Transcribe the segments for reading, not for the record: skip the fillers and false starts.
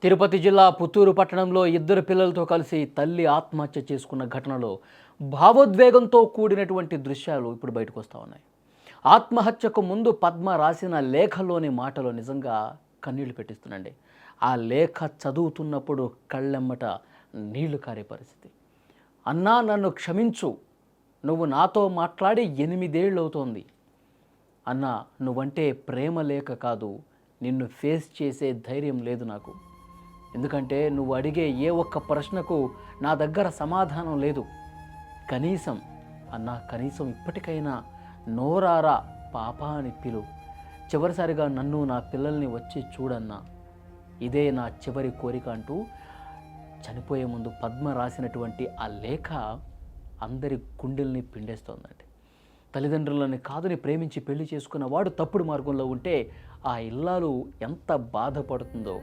తిరుపతి జిల్లా పుత్తూరు పట్టణంలో ఇద్దరు పిల్లలతో కలిసి తల్లి ఆత్మహత్య చేసుకున్న ఘటనలో భావోద్వేగంతో కూడినటువంటి దృశ్యాలు ఇప్పుడు బయటకు వస్తూ ఉన్నాయి. ఆత్మహత్యకు ముందు పద్మ రాసిన లేఖలోని మాటలు నిజంగా కన్నీళ్లు పెట్టిస్తుందండి. ఆ లేఖ చదువుతున్నప్పుడు కళ్ళెమ్మట నీళ్లు కారే పరిస్థితి. అన్నా, నన్ను క్షమించు, నువ్వు నాతో మాట్లాడి 8 ఏళ్ళు అవుతోంది. అన్నా, నువ్వంటే ప్రేమ లేక కాదు, నిన్ను ఫేస్ చేసే ధైర్యం లేదు నాకు. ఎందుకంటే నువ్వు అడిగే ఏ ఒక్క ప్రశ్నకు నా దగ్గర సమాధానం లేదు. కనీసం ఇప్పటికైనా నోరారా పాపా అని పిలు. చివరిసారిగా నన్ను, నా పిల్లల్ని వచ్చి చూడన్నా, ఇదే నా చివరి కోరిక అంటూ చనిపోయే ముందు పద్మ రాసినటువంటి ఆ లేఖ అందరి గుండెల్ని పిండేస్తోందండి. తల్లిదండ్రులని కాదని ప్రేమించి పెళ్లి చేసుకున్న వాడు తప్పుడు మార్గంలో ఉంటే ఆ ఇల్లాలు ఎంత బాధపడుతుందో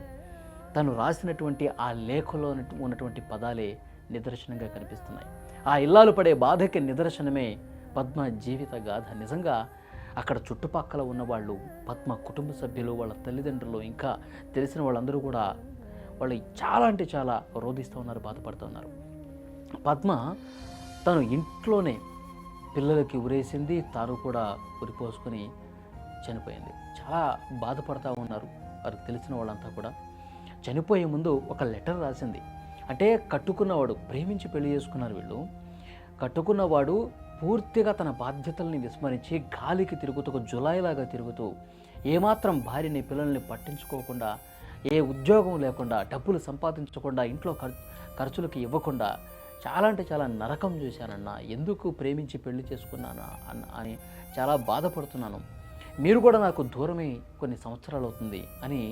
తను రాసినటువంటి ఆ లేఖలో ఉన్నటువంటి పదాలే నిదర్శనంగా కనిపిస్తున్నాయి. ఆ ఇల్లాలు పడే బాధకి నిదర్శనమే పద్మ జీవిత గాథ. నిజంగా అక్కడ చుట్టుపక్కల ఉన్నవాళ్ళు, పద్మ కుటుంబ సభ్యులు, వాళ్ళ తల్లిదండ్రులు, ఇంకా తెలిసిన వాళ్ళందరూ కూడా వాళ్ళు చాలా అంటే చాలా రోధిస్తూ ఉన్నారు, బాధపడుతూ ఉన్నారు. పద్మ తను ఇంట్లోనే పిల్లలకి ఉరేసింది, తాను కూడా ఉరిపోసుకొని చనిపోయింది. చాలా బాధపడతా ఉన్నారు వారికి తెలిసిన వాళ్ళంతా కూడా. చనిపోయే ముందు ఒక లెటర్ రాసింది. అంటే కట్టుకున్నవాడు, ప్రేమించి పెళ్లి చేసుకున్నారు వీళ్ళు. కట్టుకున్నవాడు పూర్తిగా తన బాధ్యతల్ని విస్మరించి గాలికి తిరుగుతూ, ఒక జులాయిలాగా తిరుగుతూ, ఏమాత్రం భార్యని పిల్లల్ని పట్టించుకోకుండా, ఏ ఉద్యోగం లేకుండా, డబ్బులు సంపాదించకుండా, ఇంట్లో ఖర్చులకి ఇవ్వకుండా చాలా అంటే చాలా నరకం చూశానన్నా. ఎందుకు ప్రేమించి పెళ్లి చేసుకున్నానా అని చాలా బాధపడుతున్నాను. మీరు కూడా నాకు దూరమై కొన్ని సంవత్సరాలు అవుతుంది అని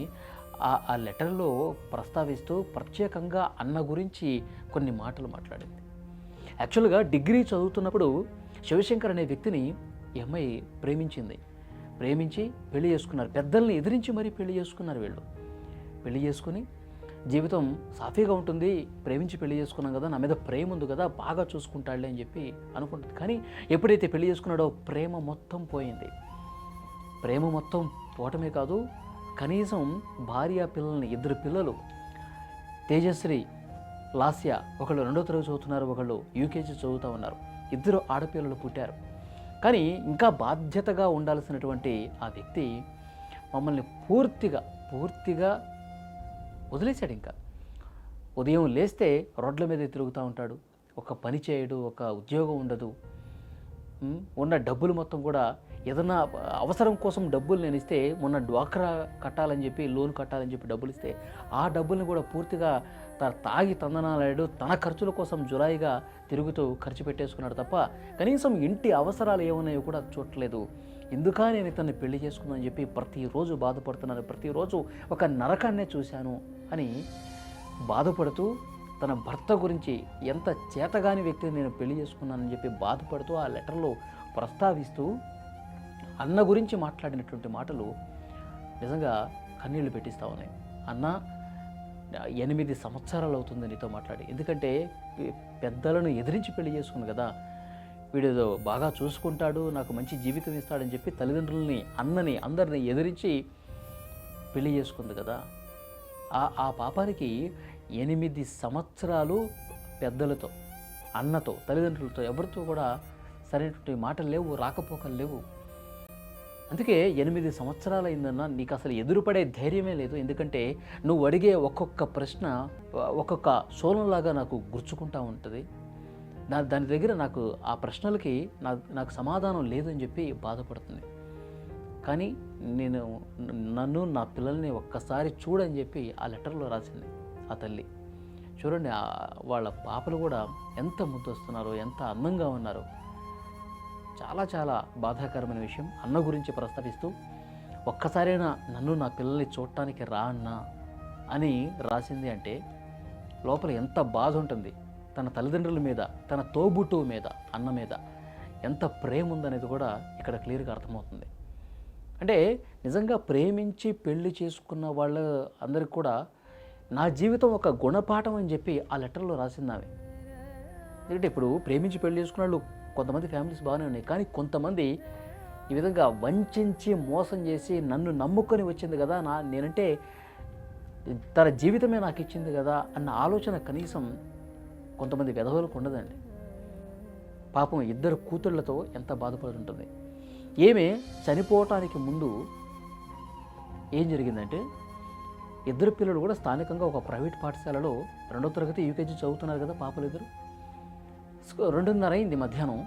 ఆ లెటర్లో ప్రస్తావిస్తూ ప్రత్యేకంగా అన్న గురించి కొన్ని మాటలు మాట్లాడింది. యాక్చువల్గా డిగ్రీ చదువుతున్నప్పుడు శివశంకర్ అనే వ్యక్తిని ఈ అమ్మాయి ప్రేమించి పెళ్లి చేసుకున్నారు. పెద్దల్ని ఎదిరించి మరీ పెళ్లి చేసుకున్నారు వీళ్ళు. పెళ్లి చేసుకుని జీవితం సాఫీగా ఉంటుంది, ప్రేమించి పెళ్లి చేసుకున్నాం కదా, నా మీద ప్రేమ ఉంది కదా, బాగా చూసుకుంటాడులే అని చెప్పి అనుకుంటుంది. కానీ ఎప్పుడైతే పెళ్లి చేసుకున్నాడో ప్రేమ మొత్తం పోయింది. ప్రేమ మొత్తం పోవటమే కాదు, కనీసం భార్య పిల్లల్ని, 2 పిల్లలు, తేజశ్రీ, లాస్య, ఒకళ్ళు 2వ తరగతి చదువుతున్నారు, ఒకళ్ళు యూకేజీ చదువుతూ ఉన్నారు. 2 ఆడపిల్లలు పుట్టారు. కానీ ఇంకా బాధ్యతగా ఉండాల్సినటువంటి ఆ వ్యక్తి మమ్మల్ని పూర్తిగా వదిలేశాడు. ఇంకా ఉదయం లేస్తే రోడ్ల మీద తిరుగుతూ ఉంటాడు, ఒక పని చేయడు, ఒక ఉద్యోగం ఉండదు. ఉన్న డబ్బులు మొత్తం కూడా ఏదన్నా అవసరం కోసం డబ్బులు నేను ఇస్తే, మొన్న డ్వాక్రా కట్టాలని చెప్పి, లోన్ కట్టాలని చెప్పి డబ్బులు ఇస్తే ఆ డబ్బుల్ని కూడా పూర్తిగా తాగి తందనాలాడు, తన ఖర్చుల కోసం జులాయిగా తిరుగుతూ ఖర్చు పెట్టేసుకున్నాడు తప్ప కనీసం ఇంటి అవసరాలు ఏమున్నాయో కూడా చూడట్లేదు. ఎందుకా నేను ఇతన్ని పెళ్లి చేసుకుందని చెప్పి ప్రతిరోజు బాధపడుతున్నాను, ప్రతిరోజు ఒక నరకాన్నే చూశాను అని బాధపడుతూ, తన భర్త గురించి ఎంత చేతగాని వ్యక్తిని నేను పెళ్లి చేసుకున్నానని చెప్పి బాధపడుతూ ఆ లెటర్లో ప్రస్తావిస్తూ అన్న గురించి మాట్లాడినటువంటి మాటలు నిజంగా కన్నీళ్లు పెట్టిస్తూ ఉన్నాయి. అన్న, 8 సంవత్సరాలు అవుతుంది నీతో మాట్లాడి. ఎందుకంటే పెద్దలను ఎదిరించి పెళ్లి చేసుకుంది కదా, వీడేదో బాగా చూసుకుంటాడు, నాకు మంచి జీవితం ఇస్తాడని చెప్పి తల్లిదండ్రులని, అన్నని, అందరిని ఎదిరించి పెళ్లి చేసుకుంది కదా. ఆ పాపానికి 8 సంవత్సరాలు పెద్దలతో, అన్నతో, తల్లిదండ్రులతో, ఎవరితో కూడా సరైనటువంటి మాటలు లేవు, రాకపోకలు లేవు. అందుకే 8 సంవత్సరాలు అయిందన్నా నీకు అసలు ఎదురుపడే ధైర్యమే లేదు. ఎందుకంటే నువ్వు అడిగే ఒక్కొక్క ప్రశ్న ఒక్కొక్క శూలంలాగా నాకు గుర్చుకుంటూ ఉంటుంది. దాని దగ్గర నాకు ఆ ప్రశ్నలకి నాకు సమాధానం లేదని చెప్పి బాధపడుతుంది. కానీ నన్ను, నా పిల్లల్ని ఒక్కసారి చూడని చెప్పి ఆ లెటర్లో రాసింది ఆ తల్లి. చూడండి, వాళ్ళ పాపలు కూడా ఎంత ముద్దొస్తున్నారో, ఎంత అందంగా ఉన్నారో. చాలా చాలా బాధాకరమైన విషయం. అన్న గురించి ప్రస్తావిస్తూ, ఒక్కసారైనా నన్ను, నా పిల్లల్ని చూడటానికి రా అన్నా అని రాసింది అంటే లోపల ఎంత బాధ ఉంటుంది. తన తల్లిదండ్రుల మీద, తన తోబుట్టువు మీద, అన్న మీద ఎంత ప్రేమ ఉందనేది కూడా ఇక్కడ క్లియర్గా అర్థమవుతుంది. అంటే నిజంగా ప్రేమించి పెళ్లి చేసుకున్న వాళ్ళ అందరికి కూడా నా జీవితం ఒక గుణపాఠం అని చెప్పి ఆ లెటర్లో రాసింది ఆమె. ఎందుకంటే ఇప్పుడు ప్రేమించి పెళ్లి చేసుకున్న వాళ్ళు కొంతమంది ఫ్యామిలీస్ బాగానే ఉన్నాయి, కానీ కొంతమంది ఈ విధంగా వంచి మోసం చేసి నన్ను నమ్ముకొని వచ్చింది కదా, నేనంటే తన జీవితమే నాకు ఇచ్చింది కదా అన్న ఆలోచన కనీసం కొంతమంది విధవలకు ఉండదండి. పాపం ఇద్దరు కూతుళ్లతో ఎంత బాధపడుతుంటుంది. ఏమే చనిపోవటానికి ముందు ఏం జరిగిందంటే, ఇద్దరు పిల్లలు కూడా స్థానికంగా ఒక ప్రైవేట్ పాఠశాలలో 2వ తరగతి యూకేజీ చదువుతున్నారు కదా పాపలు ఇద్దరు. 2:30 అయింది మధ్యాహ్నం.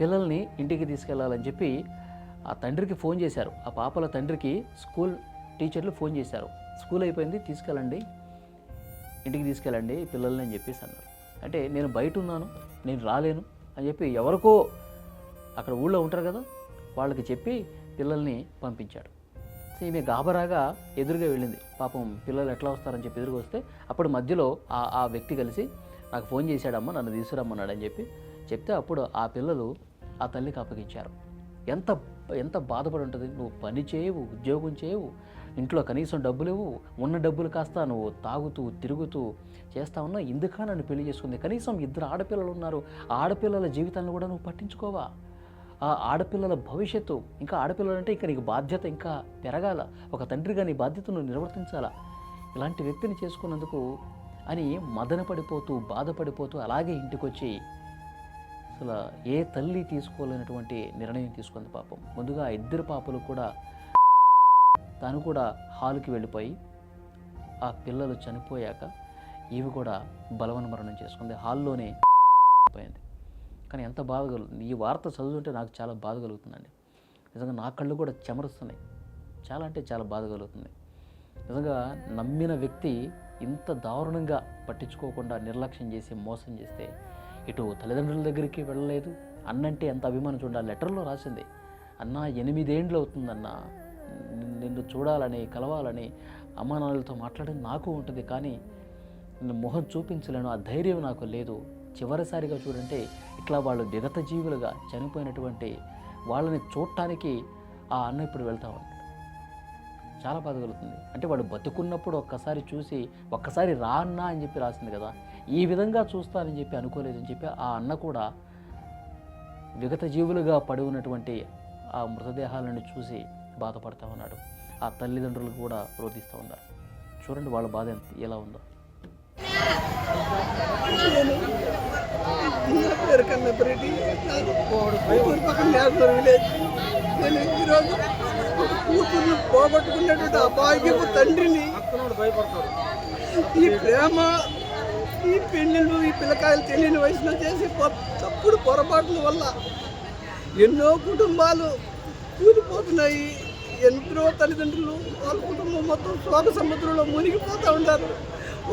పిల్లల్ని ఇంటికి తీసుకెళ్లాలని చెప్పి ఆ తండ్రికి ఫోన్ చేశారు. ఆ పాపల తండ్రికి స్కూల్ టీచర్లు ఫోన్ చేశారు, స్కూల్ అయిపోయింది, తీసుకెళ్ళండి, ఇంటికి తీసుకెళ్ళండి పిల్లల్ని అని చెప్పేసి అన్నారు. అంటే నేను బయట ఉన్నాను, నేను రాలేను అని చెప్పి ఎవరికో అక్కడ ఊళ్ళో ఉంటారు కదా వాళ్ళకి చెప్పి పిల్లల్ని పంపించాడు. సో ఈమె గాబరాగా ఎదురుగా వెళ్ళింది. పాపం పిల్లలు ఎట్లా వస్తారని చెప్పి ఎదురుగా వస్తే అప్పుడు మధ్యలో ఆ వ్యక్తి కలిసి నాకు ఫోన్ చేశాడమ్మా, నన్ను తీసుకురమ్మన్నాడు అని చెప్పి చెప్తే అప్పుడు ఆ పిల్లలు ఆ తల్లికి అప్పగించారు. ఎంత ఎంత బాధపడి ఉంటుంది. నువ్వు పని చేయవు, ఉద్యోగం చేయవు, ఇంట్లో కనీసం డబ్బులు ఇవ్వు, ఉన్న డబ్బులు కాస్త నువ్వు తాగుతూ తిరుగుతూ చేస్తా ఉన్నా, ఎందుకా నన్ను పెళ్లి చేసుకుంది. కనీసం 2 ఆడపిల్లలు ఉన్నారు, ఆడపిల్లల జీవితాలను కూడా నువ్వు పట్టించుకోవా? ఆ ఆడపిల్లల భవిష్యత్తు, ఇంకా ఆడపిల్లలు అంటే ఇంకా నీకు బాధ్యత ఇంకా పెరగాల, ఒక తండ్రిగా నీ బాధ్యతను నిర్వర్తించాలా, ఇలాంటి వ్యక్తిని చేసుకున్నందుకు అని మదన పడిపోతూ బాధపడిపోతూ అలాగే ఇంటికొచ్చి అసలు ఏ తల్లి తీసుకోలేనటువంటి నిర్ణయం తీసుకుంది పాపం. ముందుగా 2 పాపలు కూడా తాను కూడా హాల్కి వెళ్ళిపోయి ఆ పిల్లలు చనిపోయాక ఈవి కూడా బలవన మరణం చేసుకుంది, హాల్లోనే పోయింది. కానీ ఎంత బాధ కలుగుతుంది, ఈ వార్త చదువుతుంటే నాకు చాలా బాధ కలుగుతుందండి. నిజంగా నా కళ్ళు కూడా చెమరుస్తున్నాయి, చాలా అంటే చాలా బాధ కలుగుతుంది. నిజంగా నమ్మిన వ్యక్తి ఇంత దారుణంగా పట్టించుకోకుండా నిర్లక్ష్యం చేసి మోసం చేస్తే, ఇటు తల్లిదండ్రుల దగ్గరికి వెళ్ళలేదు, అన్నంటే ఎంత అభిమానం చూడాలి. లెటర్లో రాసింది, అన్న 8 ఏండ్లు అవుతుందన్న నిన్ను చూడాలని కలవాలని అమ్మా నాన్నలతో మాట్లాడని నాకు ఉంటుంది, కానీ నిన్ను మొహం చూపించలేను, ఆ ధైర్యం నాకు లేదు. చివరిసారిగా చూడంటే ఇట్లా వాళ్ళు విగత జీవులుగా చనిపోయినటువంటి వాళ్ళని చూడటానికి ఆ అన్న ఇప్పుడు వెళ్తా ఉంటాడు. చాలా బాధ కలుగుతుంది. అంటే వాడు బతుకున్నప్పుడు ఒక్కసారి చూసి ఒక్కసారి రా అన్నా అని చెప్పి రాసింది కదా, ఈ విధంగా చూస్తానని చెప్పి అనుకోలేదని చెప్పి ఆ అన్న కూడా విగత జీవులుగా పడి ఉన్నటువంటి ఆ మృతదేహాలను చూసి బాధపడతా ఉన్నాడు. ఆ తల్లిదండ్రులు కూడా రోధిస్తూ ఉన్నారు. చూడండి వాళ్ళ బాధ ఎలా ఉందో. నేను ఈరోజు కూతుర్ని పోగొట్టుకున్నటువంటి అభాగ్యపు తండ్రిని. ఈ ప్రేమ, ఈ పెళ్ళిళ్ళు, ఈ పిల్లకాయలు తెలియని వయసులో చేసి తప్పుడు పొరపాట్ల వల్ల ఎన్నో కుటుంబాలు కూలిపోతున్నాయి. ఎంతో తల్లిదండ్రులు వాళ్ళ కుటుంబం మొత్తం శోక సముద్రంలో మునిగిపోతూ ఉంటారు.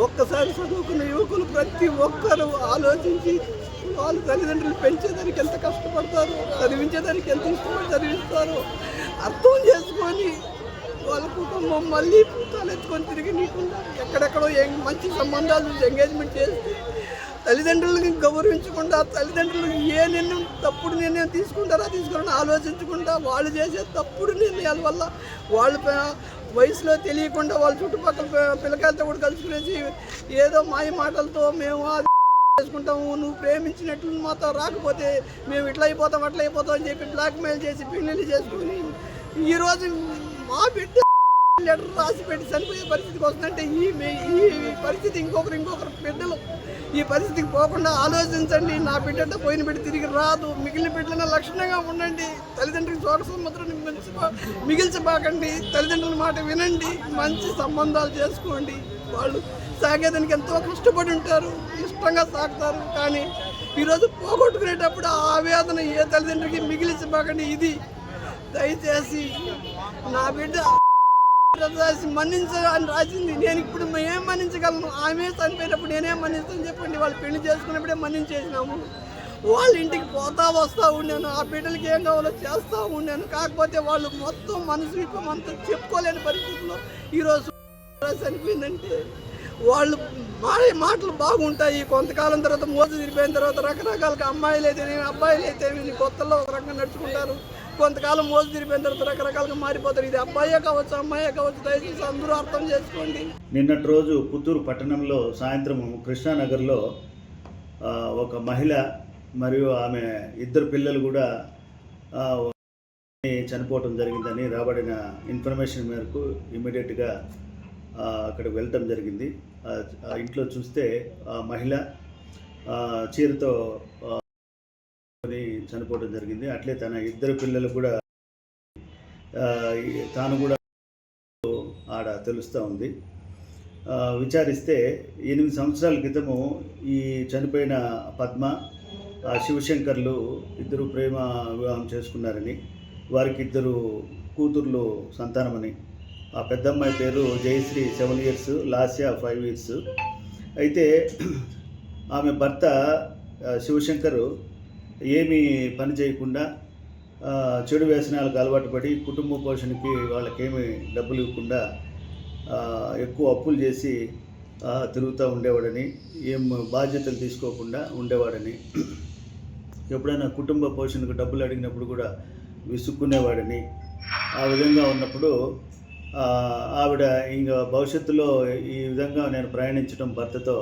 ఒక్కసారి చదువుకున్న యువకులు ప్రతి ఒక్కరూ ఆలోచించి వాళ్ళు తల్లిదండ్రులు పెంచేదానికి ఎంత కష్టపడతారు, చదివించేదానికి ఎంత ఇష్టపడి చదివిస్తారు అర్థం చేసుకొని వాళ్ళ కుటుంబం మళ్ళీ తలెత్తుకొని తిరిగి నీకుండా ఎక్కడెక్కడో మంచి సంబంధాలు ఎంగేజ్మెంట్ చేస్తే తల్లిదండ్రులని గౌరవించకుండా, తల్లిదండ్రులు ఏ నిర్ణయం తప్పుడు నిర్ణయం తీసుకుంటారో తీసుకుని ఆలోచించకుండా వాళ్ళు చేసే తప్పుడు నిర్ణయాల వల్ల వాళ్ళ వయసులో తెలియకుండా వాళ్ళ చుట్టుపక్కల పిల్లకాయలతో కూడా కలుసుకునేసి ఏదో మాయ మాటలతో మేము అది చేసుకుంటాము, నువ్వు ప్రేమించినట్లు మాతో రాకపోతే మేము ఇట్లా అయిపోతాం అట్లా అయిపోతాం అని చెప్పి బ్లాక్మెయిల్ చేసి పెళ్ళిళ్ళు చేసుకుని ఈరోజు మా బిడ్డ లెటర్ రాసి పెట్టి చనిపోయే పరిస్థితికి వస్తుందంటే ఈ పరిస్థితి ఇంకొకరు బిడ్డలు ఈ పరిస్థితికి పోకుండా ఆలోచించండి. నా బిడ్డ పోయిన బిడ్డ తిరిగి రాదు, మిగిలిన బిడ్డలైనా లక్షణంగా ఉండండి, తల్లిదండ్రులకు శోక సముద్రాన్ని మిగిల్చబాకండి, తల్లిదండ్రుల మాట వినండి, మంచి సంబంధాలు చేసుకోండి. వాళ్ళు సాగేదానికి ఎంతో కష్టపడి ఉంటారు, ఇష్టంగా సాగుతారు. కానీ ఈరోజు పోగొట్టుకునేటప్పుడు ఆ ఆవేదన ఏ తల్లిదండ్రులకి మిగిలించబాకండి. ఇది దయచేసి నా బిడ్డ మన్నించాలని రాసింది, నేను ఇప్పుడు ఏం మన్నించగలను, ఆమె చనిపోయినప్పుడు నేనేం మన్నిస్తాను చెప్పండి. వాళ్ళు పెళ్లి చేసుకున్నప్పుడే మన్నించేసినాము, వాళ్ళ ఇంటికి పోతా వస్తూ ఉన్నాను, ఆ బిడ్డలకి ఏం కావాలో చేస్తూ ఉన్నాను. కాకపోతే వాళ్ళు మొత్తం మనసు విప్పం అంతా చెప్పుకోలేని పరిస్థితుల్లో ఈరోజు చనిపోయిందంటే వాళ్ళు మాటలు బాగుంటాయి. కొంతకాలం తర్వాత మోజు తిరిగిపోయిన తర్వాత రకరకాలుగా అమ్మాయిలు అయితేనే అబ్బాయిలు అయితే కొత్తలో ఒక రకంగా నడుచుకుంటారు, కొంతకాలం మోజు తిరిగిపోయిన తర్వాత రకరకాలుగా మారిపోతారు. ఇది అబ్బాయే కావచ్చు అమ్మాయే కావచ్చు, దయచేసి అందరూ అర్థం చేసుకోండి. నిన్నటి రోజు పుత్తూరు పట్టణంలో సాయంత్రం కృష్ణానగర్లో ఒక మహిళ మరియు ఆమె 2 పిల్లలు కూడా చనిపోవటం జరిగిందని రాబడిన ఇన్ఫర్మేషన్ మేరకు ఇమ్మీడియట్గా అక్కడికి వెళ్ళటం జరిగింది. ఆ ఇంట్లో చూస్తే ఆ మహిళ చీరతో చనిపోవడం జరిగింది. అట్లే తన ఇద్దరు పిల్లలు కూడా తాను కూడా ఆడ తెలుస్తూ ఉంది. విచారిస్తే 8 సంవత్సరాల క్రితము ఈ చనిపోయిన పద్మ శివశంకర్లు ఇద్దరు ప్రేమ వివాహం చేసుకున్నారని, వారికి 2 కూతుర్లు సంతానమని. ఆ పెద్దమ్మాయి పేరు జయశ్రీ 7 years, లాస్య 5 years. అయితే ఆమె భర్త శివశంకర్ ఏమీ పని చేయకుండా చెడు వ్యసనాలకు అలవాటు పడి కుటుంబ పోషణకి వాళ్ళకేమీ డబ్బులు ఇవ్వకుండా ఎక్కువ అప్పులు చేసి తిరుగుతూ ఉండేవాడని, ఏం బాధ్యతలు తీసుకోకుండా ఉండేవాడని, ఎప్పుడైనా కుటుంబ పోషణకు డబ్బులు అడిగినప్పుడు కూడా విసుక్కునేవాడని, ఆ విధంగా ఉన్నప్పుడు ఆవిడ ఇంకా భవిష్యత్తులో ఈ విధంగా నేను ప్రయాణించడం భర్తతో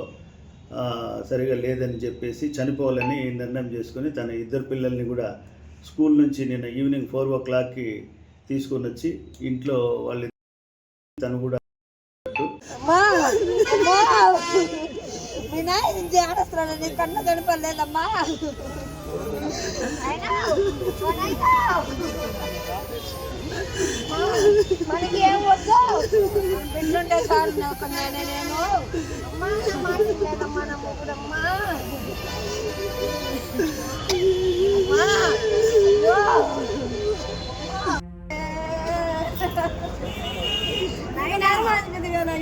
సరిగా లేదని చెప్పేసి చనిపోవాలని నిర్ణయం చేసుకొని తన ఇద్దరు పిల్లల్ని కూడా స్కూల్ నుంచి నిన్న ఈవినింగ్ 4 o'clockకి తీసుకొని వచ్చి ఇంట్లో వాళ్ళు తను కూడా కన్న గడపలేదమ్మా. మనకి ఏం వద్దు, బిడ్డుంటే చాలు నాకు. నేను మాట్లాడమ్మా, నా మొగుడమ్మా.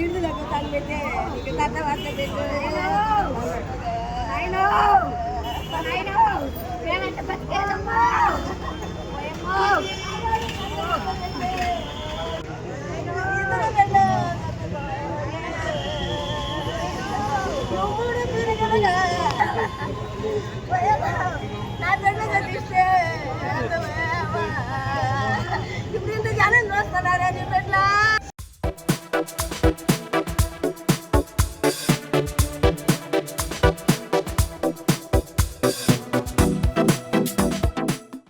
ఇందులోకి తల్లితే నీకు తర్వాత ఏమంటే బతికేదమ్మా. నా బిడ్డ చదివిస్తే